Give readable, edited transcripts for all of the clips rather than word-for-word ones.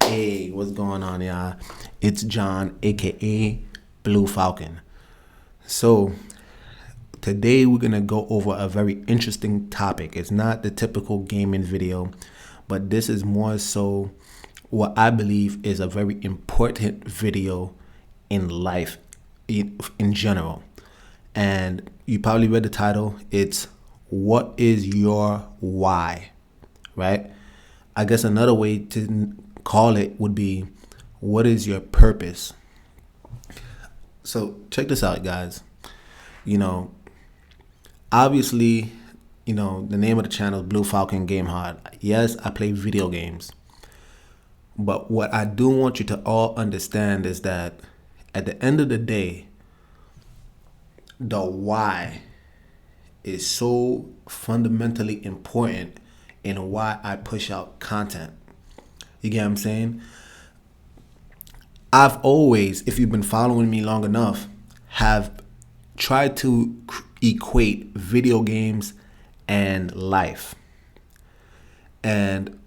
Hey, what's going on, y'all? It's John, aka Blue Falcon. So, today we're gonna go over a very interesting topic. It's not the typical gaming video, but this is more so what I believe is a very important video in life in general. And you probably read the title. It's What is Your Why? Right? I guess another way to call it would be, what is your purpose? So check this out, guys. You know, obviously, the name of the channel is Blue Falcon Game Hard. Yes, I play video games. But what I do want you to all understand is that at the end of the day, the why is so fundamentally important in why I push out content. You get what I'm saying? I've always, if you've been following me long enough, have tried to equate video games and life. And,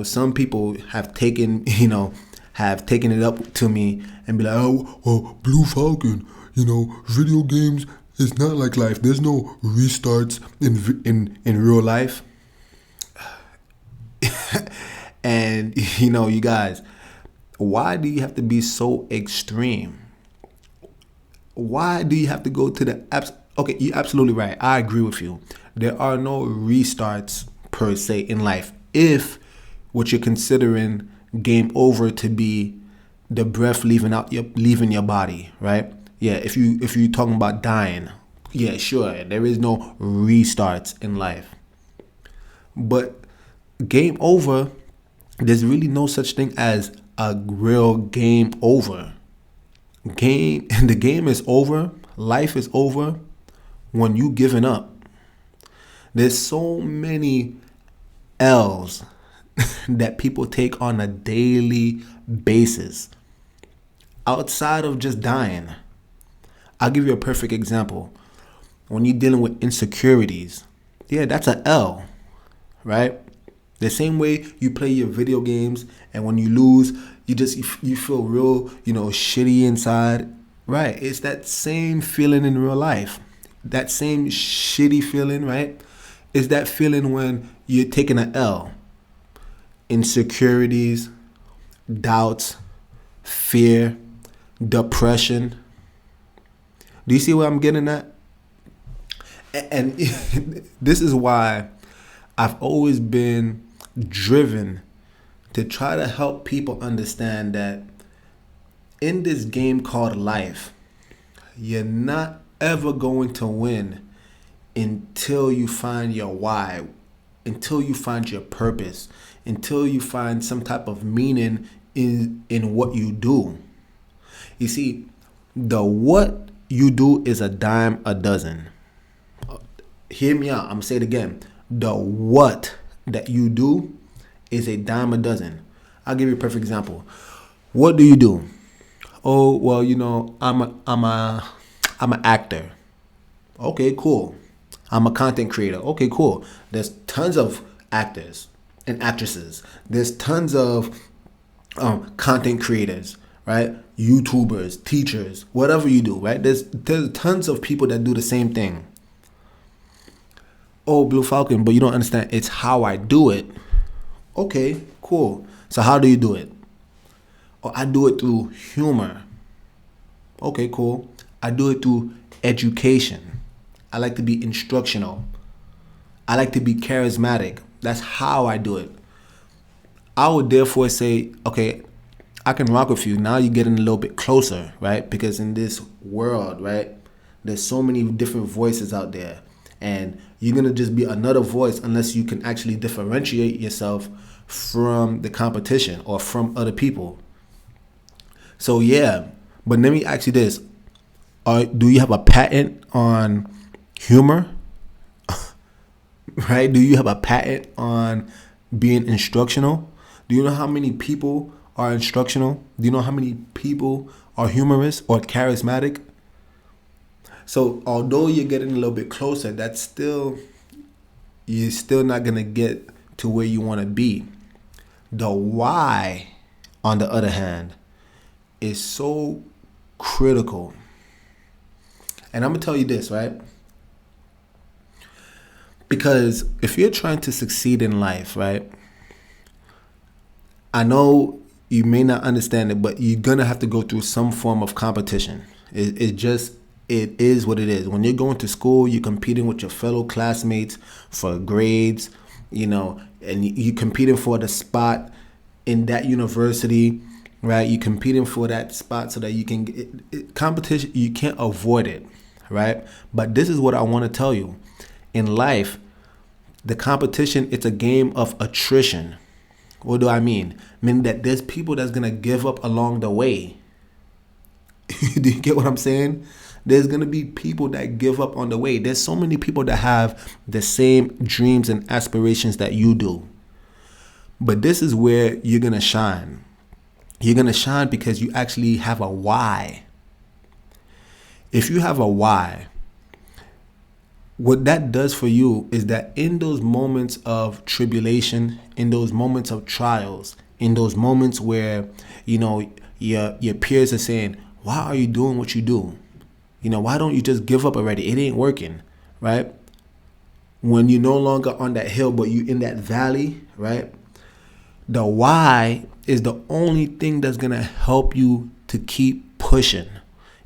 some people have taken it up to me and be like, oh, Blue Falcon, video games is not like life. There's no restarts in real life. And, you guys, why do you have to be so extreme? Why do you have to go to the apps? Okay, you're absolutely right. I agree with you. There are no restarts per se in life if what you're considering game over to be the breath leaving your body, right? Yeah, if you're talking about dying, yeah, sure, there is no restarts in life. But game over, there's really no such thing as a real game over. The game is over, life is over when you giving up. There's so many L's that people take on a daily basis outside of just dying. I'll give you a perfect example. When you're dealing with insecurities, yeah, that's an L, right? The same way you play your video games and when you lose, you feel real, shitty inside. Right. It's that same feeling in real life. That same shitty feeling, right? It's that feeling when you're taking an L. Insecurities, doubts, fear, depression. Do you see where I'm getting at? And this is why I've always been driven to try to help people understand that in this game called life, you're not ever going to win until you find your why, until you find your purpose, until you find some type of meaning in what you do. You see, the what you do is a dime a dozen. Hear me out. I'm going to say it again. The what that you do is a dime a dozen. I'll give you a perfect example. What do you do? Oh, well, I'm an actor. Okay, cool. I'm a content creator. Okay, cool. There's tons of actors and actresses. There's tons of content creators, right? YouTubers, teachers, whatever you do, right? There's tons of people that do the same thing. Oh, Blue Falcon, but you don't understand. It's how I do it. Okay, cool. So how do you do it? Oh, I do it through humor. Okay, cool. I do it through education. I like to be instructional. I like to be charismatic. That's how I do it. I would therefore say, okay, I can rock with you. Now you're getting a little bit closer, right? Because in this world, right, there's so many different voices out there. And you're going to just be another voice unless you can actually differentiate yourself from the competition or from other people. So, yeah. But let me ask you this. Do you have a patent on humor? Right? Do you have a patent on being instructional? Do you know how many people are instructional? Do you know how many people are humorous or charismatic? So although you're getting a little bit closer, you're still not going to get to where you want to be. The why on the other hand, is so critical. And I'm going to tell you this, right? Because if you're trying to succeed in life, right? I know you may not understand it, but you're going to have to go through some form of competition. It is what it is. When you're going to school, you're competing with your fellow classmates for grades, and you're competing for the spot in that university, right? You're competing for that spot so that you can get competition. You can't avoid it, right? But this is what I want to tell you. In life, the competition, it's a game of attrition. What do I mean? Meaning that there's people that's going to give up along the way. Do you get what I'm saying? There's going to be people that give up on the way. There's so many people that have the same dreams and aspirations that you do. But this is where you're going to shine. You're going to shine because you actually have a why. If you have a why, what that does for you is that in those moments of tribulation, in those moments of trials, in those moments where, your peers are saying, why are you doing what you do? Why don't you just give up already? It ain't working, right? When you're no longer on that hill, but you're in that valley, right? The why is the only thing that's going to help you to keep pushing.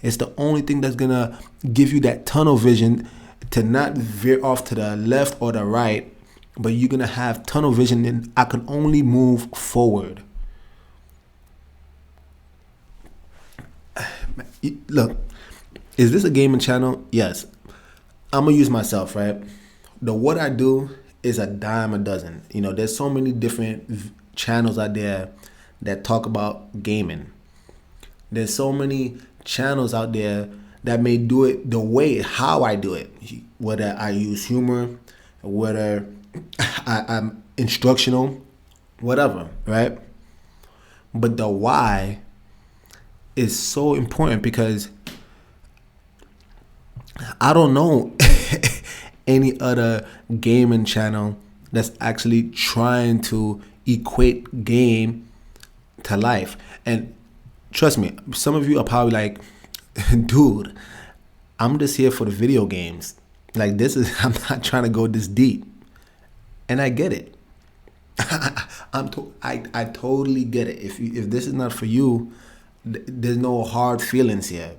It's the only thing that's going to give you that tunnel vision to not veer off to the left or the right, but you're going to have tunnel vision and I can only move forward. Look, is this a gaming channel? Yes. I'm going to use myself, right? What I do is a dime a dozen. There's so many different channels out there that talk about gaming. There's so many channels out there that may do it the way how I do it, whether I use humor, whether I'm instructional, whatever, right? But the why is so important because I don't know any other gaming channel that's actually trying to equate game to life. And trust me, some of you are probably like, dude, I'm just here for the video games. I'm not trying to go this deep. And I get it. I totally get it. If this is not for you, there's no hard feelings here.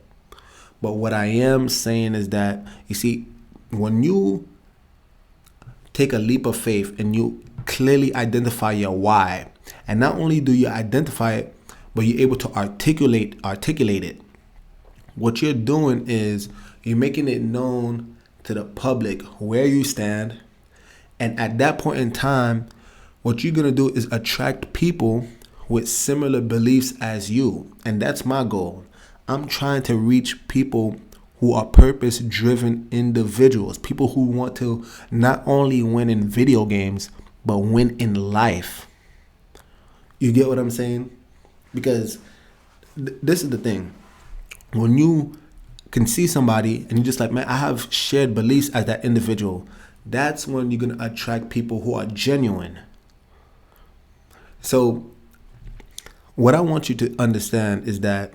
But what I am saying is that, you see, when you take a leap of faith and you clearly identify your why, and not only do you identify it, but you're able to articulate it. What you're doing is you're making it known to the public where you stand. And at that point in time, what you're going to do is attract people with similar beliefs as you. And that's my goal. I'm trying to reach people who are purpose-driven individuals, people who want to not only win in video games, but win in life. You get what I'm saying? Because this is the thing. When you can see somebody and you're just like, man, I have shared beliefs as that individual, that's when you're going to attract people who are genuine. So what I want you to understand is that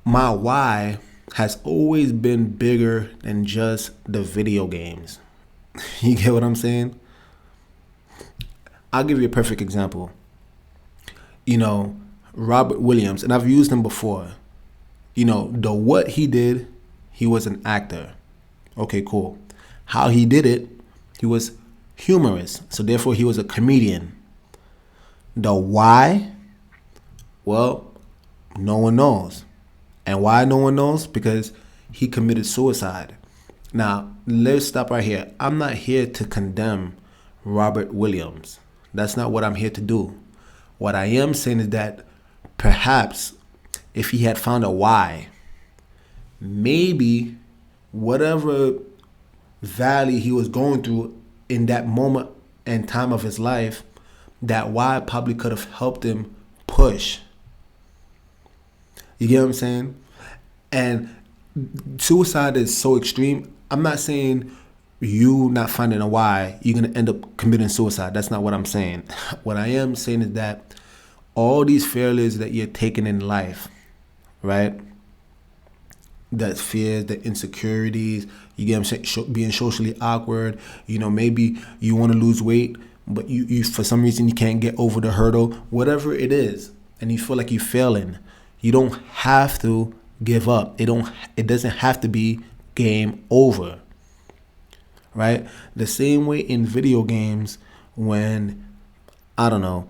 my why has always been bigger than just the video games. You get what I'm saying? I'll give you a perfect example. Robert Williams, and I've used him before. What he did, he was an actor. Okay, cool. How he did it, he was humorous. So therefore he was a comedian. The why, well, no one knows. And why no one knows? Because he committed suicide. Now, let's stop right here. I'm not here to condemn Robert Williams. That's not what I'm here to do. What I am saying is that perhaps if he had found a why, maybe whatever valley he was going through in that moment and time of his life, that why probably could have helped him push. You get what I'm saying? And suicide is so extreme. I'm not saying you not finding a why, you're going to end up committing suicide. That's not what I'm saying. What I am saying is that all these failures that you're taking in life, right? That fears, the insecurities, you get what I'm saying, being socially awkward, maybe you want to lose weight, but you for some reason you can't get over the hurdle, whatever it is, and you feel like you're failing, you don't have to give up. It doesn't have to be game over, right? The same way in video games, when, I don't know,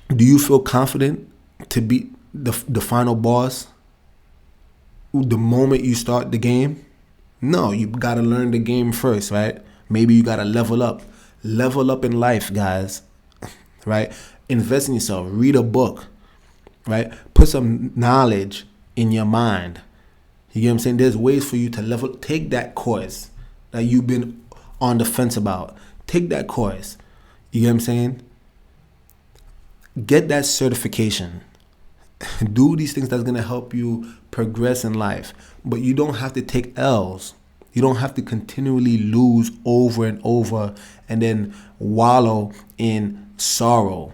do you feel confident to beat the final boss the moment you start the game? No, you got to learn the game first, right? Maybe you got to level up in life, guys, right? Invest in yourself, read a book, right? Put some knowledge in your mind. You get what I'm saying? There's ways for you to take that course that you've been on the fence about. Take that course. You get what I'm saying? Get that certification. Do these things that's going to help you progress in life. But you don't have to take L's. You don't have to continually lose over and over and then wallow in sorrow.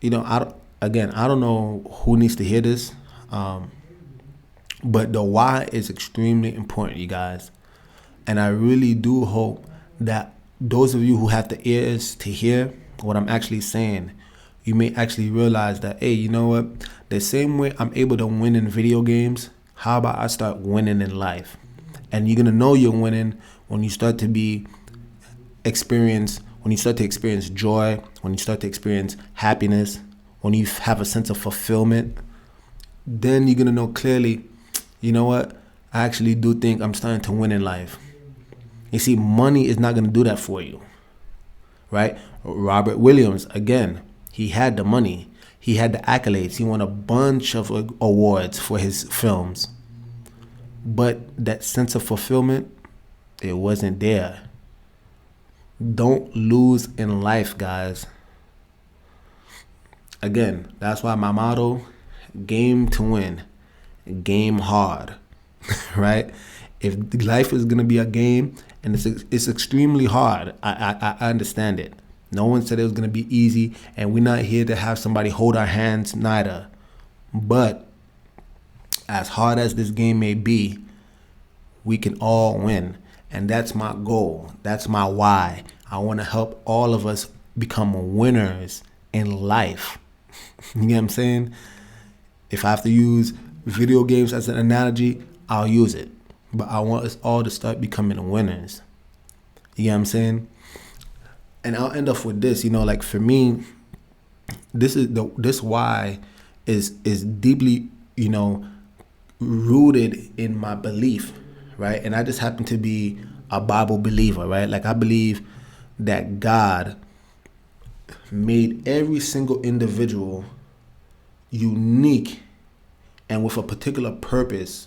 I don't know who needs to hear this. But the why is extremely important, you guys. And I really do hope that those of you who have the ears to hear what I'm actually saying, you may actually realize that, hey, you know what? The same way I'm able to win in video games, how about I start winning in life? And you're going to know you're winning when you start to experience joy, when you start to experience happiness, when you have a sense of fulfillment. Then you're going to know clearly, you know what? I actually do think I'm starting to win in life. You see, money is not going to do that for you, right? Robert Williams, again, he had the money. He had the accolades. He won a bunch of awards for his films. But that sense of fulfillment, it wasn't there. Don't lose in life, guys. Again, that's why my motto, game to win, game hard, right? If life is going to be a game and it's extremely hard, I understand it. No one said it was going to be easy, and we're not here to have somebody hold our hands, neither. But as hard as this game may be, we can all win. And that's my goal. That's my why. I want to help all of us become winners in life. You know what I'm saying? If I have to use video games as an analogy, I'll use it. But I want us all to start becoming winners. You know what I'm saying? And I'll end off with this, like for me, this why is deeply, rooted in my belief, right? And I just happen to be a Bible believer, right? Like I believe that God made every single individual unique and with a particular purpose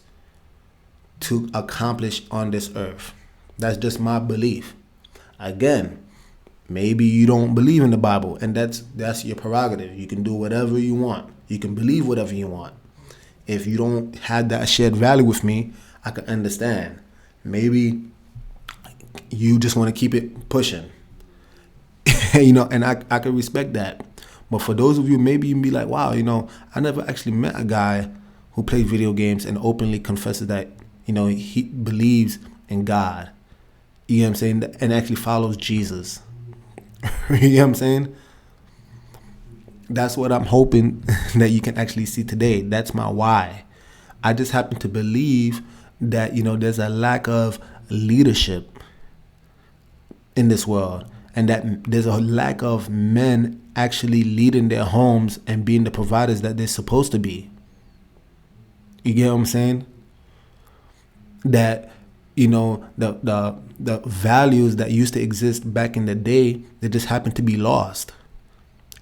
to accomplish on this earth. That's just my belief. Again, maybe you don't believe in the Bible, and that's your prerogative. You can do whatever you want. You can believe whatever you want. If you don't have that shared value with me, I can understand. Maybe you just want to keep it pushing. And I can respect that. But for those of you, maybe you can be like, wow, I never actually met a guy who played video games and openly confesses that, he believes in God. You know what I'm saying? And actually follows Jesus. You know what I'm saying? That's what I'm hoping that you can actually see today. That's my why. I just happen to believe that, there's a lack of leadership in this world, and that there's a lack of men actually leading their homes and being the providers that they're supposed to be. You get what I'm saying? That, the values that used to exist back in the day, they just happen to be lost.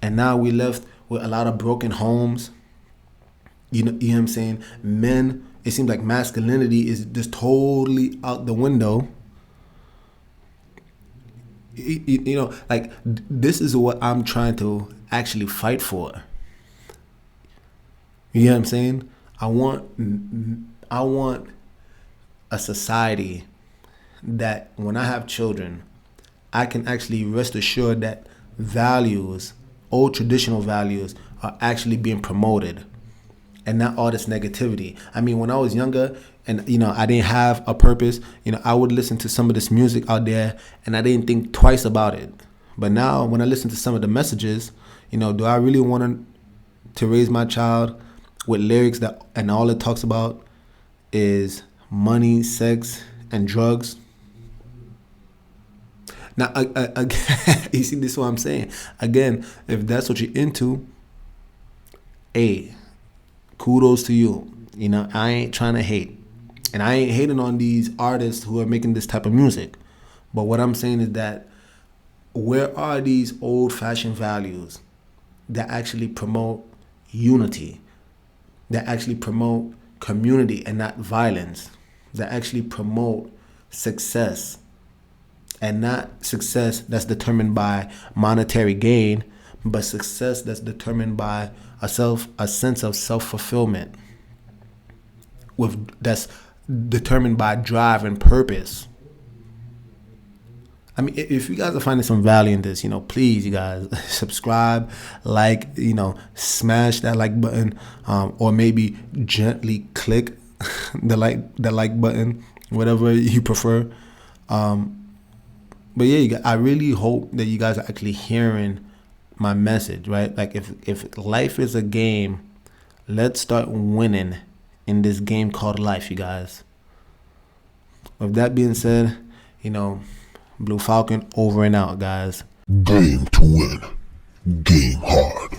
And now we left with a lot of broken homes. You know what I'm saying? Men, it seems like masculinity is just totally out the window. This is what I'm trying to actually fight for. You know what I'm saying? I want a society that when I have children, I can actually rest assured that values old traditional values are actually being promoted, and not all this negativity. I mean, when I was younger and, I didn't have a purpose, I would listen to some of this music out there and I didn't think twice about it. But now when I listen to some of the messages, do I really want to raise my child with lyrics and all it talks about is money, sex, and drugs? Now, again, you see, this is what I'm saying. Again, if that's what you're into, hey, kudos to you. I ain't trying to hate. And I ain't hating on these artists who are making this type of music. But what I'm saying is that where are these old-fashioned values that actually promote unity, that actually promote community and not violence, that actually promote success, and not success that's determined by monetary gain, but success that's determined by a sense of self-fulfillment, that's determined by drive and purpose. I mean, if you guys are finding some value in this, please, you guys, subscribe, like, smash that like button, or maybe gently click the like button, whatever you prefer. But yeah, I really hope that you guys are actually hearing my message, right? Like, if life is a game, let's start winning in this game called life, you guys. With that being said, Blue Falcon over and out, guys. Game to win. Game hard.